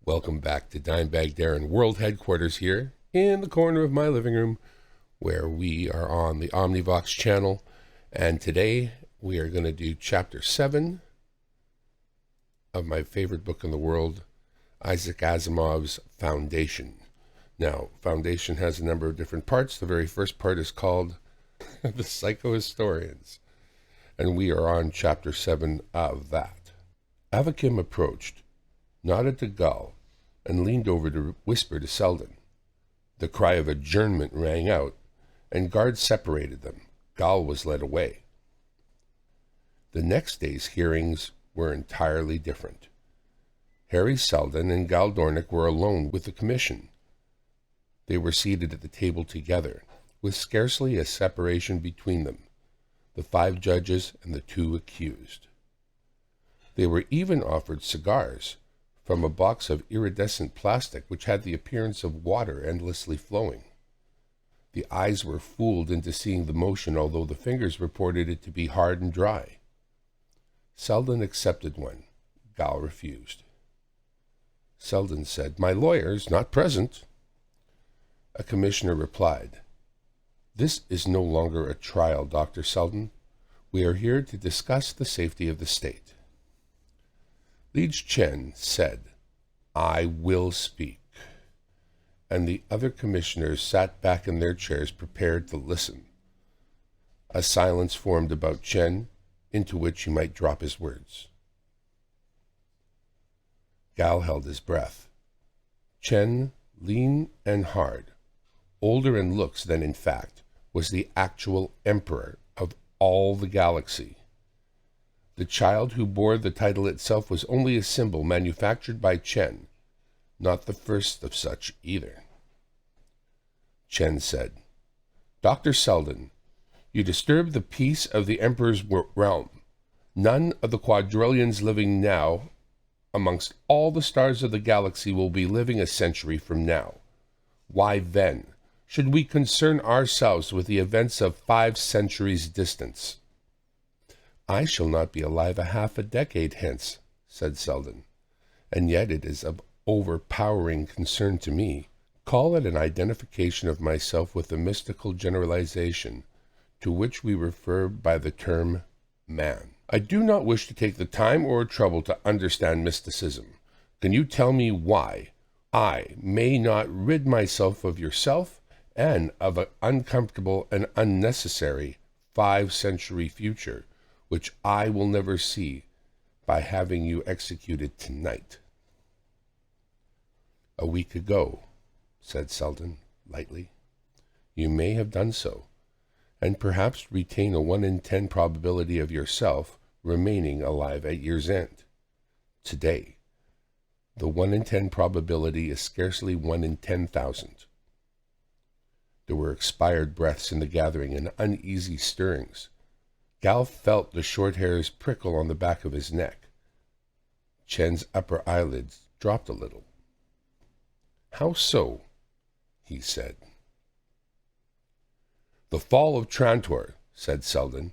Welcome back to Dimebag Darren World Headquarters here in the corner of my living room where we are on the Omnivox channel. And today we are going to do Chapter 7 of my favorite book in the world, Isaac Asimov's Foundation. Now, Foundation has a number of different parts. The very first part is called the PsychoHistorians, and we are on Chapter 7 of that. Avakim approached, nodded to Gull, and leaned over to whisper to Selden. The cry of adjournment rang out, and guards separated them. Gull was led away. The next day's hearings were entirely different. Harry Selden and Gal Dornick were alone with the commission. They were seated at the table together, with scarcely a separation between them, the 5 judges and the 2 accused. They were even offered cigars from a box of iridescent plastic which had the appearance of water endlessly flowing. The eyes were fooled into seeing the motion, although the fingers reported it to be hard and dry. Selden accepted one. Gal refused. Selden said, "My lawyer's not present." A commissioner replied, "This is no longer a trial, Dr. Selden. We are here to discuss the safety of the state." Liege Chen said, "I will speak," and the other commissioners sat back in their chairs prepared to listen. A silence formed about Chen, into which he might drop his words. Gal held his breath. Chen, lean and hard, older in looks than in fact, was the actual emperor of all the galaxy. The child who bore the title itself was only a symbol manufactured by Chen, not the first of such either. Chen said, "Dr. Selden, you disturb the peace of the Emperor's realm. None of the quadrillions living now amongst all the stars of the galaxy will be living a century from now. Why then should we concern ourselves with the events of 5 centuries' distance?" "I shall not be alive a half a decade hence," said Selden, "and yet it is of overpowering concern to me. Call it an identification of myself with the mystical generalization to which we refer by the term man. I do not wish to take the time or trouble to understand mysticism. Can you tell me why I may not rid myself of yourself and of an uncomfortable and unnecessary 5-century future, which I will never see, by having you executed tonight?" "A week ago," said Selden lightly, "you may have done so, and perhaps retain a 1 in 10 probability of yourself remaining alive at year's end. Today, the 1 in 10 probability is scarcely 1 in 10,000. There were expired breaths in the gathering and uneasy stirrings. Gal felt the short hairs prickle on the back of his neck. Chen's upper eyelids dropped a little. "How so?" he said. "The fall of Trantor," said Selden,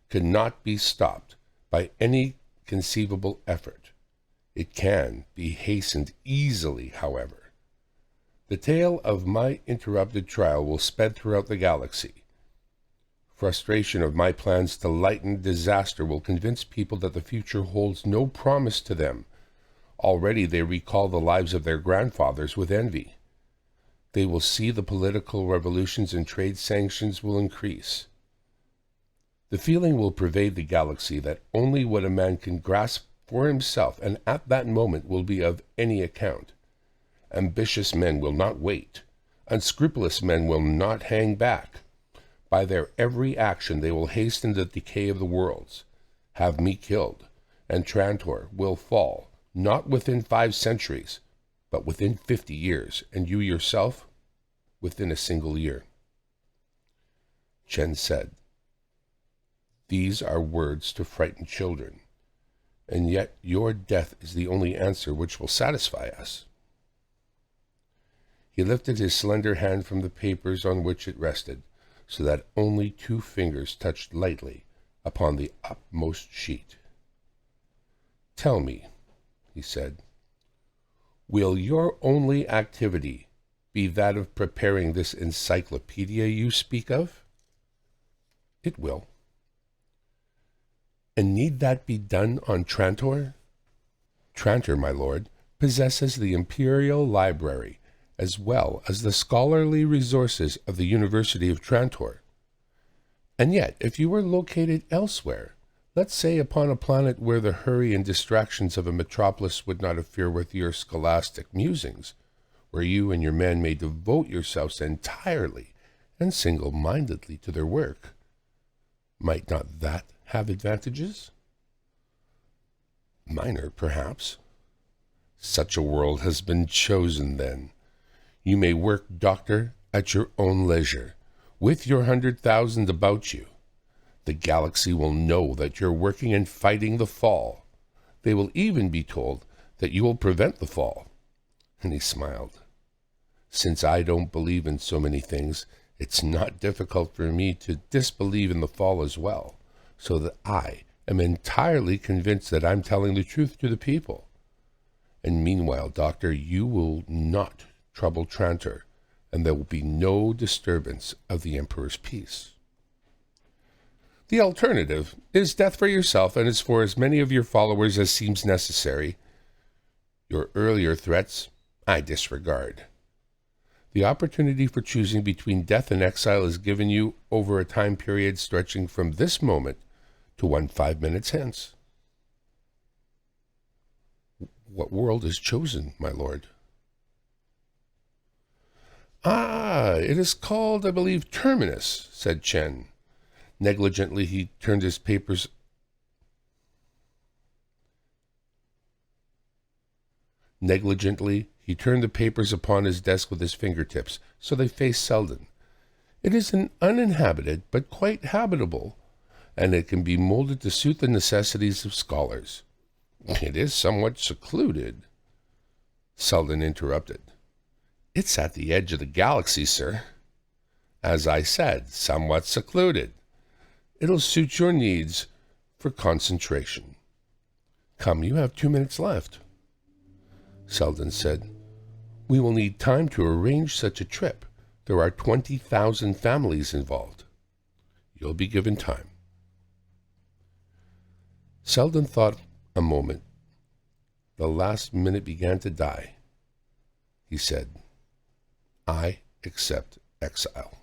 "could not be stopped by any conceivable effort. It can be hastened easily, however. The tale of my interrupted trial will spread throughout the galaxy. Frustration of my plans to lighten disaster will convince people that the future holds no promise to them. Already they recall the lives of their grandfathers with envy. They will see the political revolutions and trade sanctions will increase. The feeling will pervade the galaxy that only what a man can grasp for himself and at that moment will be of any account. Ambitious men will not wait. Unscrupulous men will not hang back. By their every action they will hasten the decay of the worlds. Have me killed, and Trantor will fall, not within 5 centuries, but within 50 years, and you yourself within a single year." Chen said, "These are words to frighten children, and yet your death is the only answer which will satisfy us." He lifted his slender hand from the papers on which it rested, so that only 2 fingers touched lightly upon the upmost sheet. "Tell me," he said, Will your only activity be that of preparing this encyclopedia you speak of? It will. And need that be done on Trantor? Trantor, my lord, possesses the Imperial Library, as well as the scholarly resources of the University of Trantor. And yet, if you were located elsewhere, let's say upon a planet where the hurry and distractions of a metropolis would not interfere with your scholastic musings, where you and your men may devote yourselves entirely and single-mindedly to their work, might not that have advantages? Minor, perhaps. Such a world has been chosen, then. You may work, doctor, at your own leisure, with your 100,000 about you. The galaxy will know that you're working and fighting the fall. They will even be told that you will prevent the fall. And he smiled. Since I don't believe in so many things, it's not difficult for me to disbelieve in the fall as well, so that I am entirely convinced that I'm telling the truth to the people. And meanwhile, Doctor, you will not trouble Trantor, and there will be no disturbance of the Emperor's peace. The alternative is death for yourself and is for as many of your followers as seems necessary. Your earlier threats I disregard. The opportunity for choosing between death and exile is given you over a time period stretching from this moment to 5 minutes hence. What world is chosen, my lord? It is called, I believe, Terminus, said Chen. Negligently, he turned his papers... Negligently, he turned the papers upon his desk with his fingertips, so they faced Selden. It is an uninhabited, but quite habitable, and it can be molded to suit the necessities of scholars. It is somewhat secluded. Selden interrupted. It's at the edge of the galaxy, sir. As I said, somewhat secluded. It'll suit your needs for concentration. Come, you have 2 minutes left. Selden said, We will need time to arrange such a trip. There are 20,000 families involved. You'll be given time. Selden thought a moment. The last minute began to die. He said, I accept exile.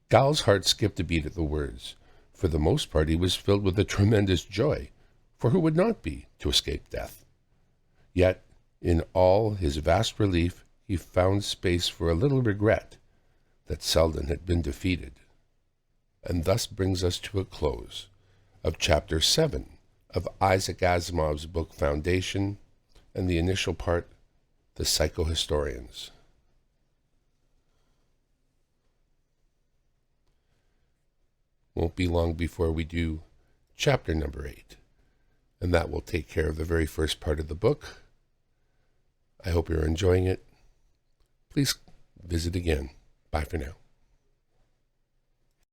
Gal's heart skipped a beat at the words. For the most part, he was filled with a tremendous joy, for who would not be, to escape death? Yet, in all his vast relief, he found space for a little regret that Selden had been defeated. And thus brings us to a close of Chapter 7 of Isaac Asimov's book Foundation, and the initial part, The PsychoHistorians. Won't be long before we do chapter number 8, and that will take care of the very first part of the book. I hope you're enjoying it. Please visit again. Bye for now.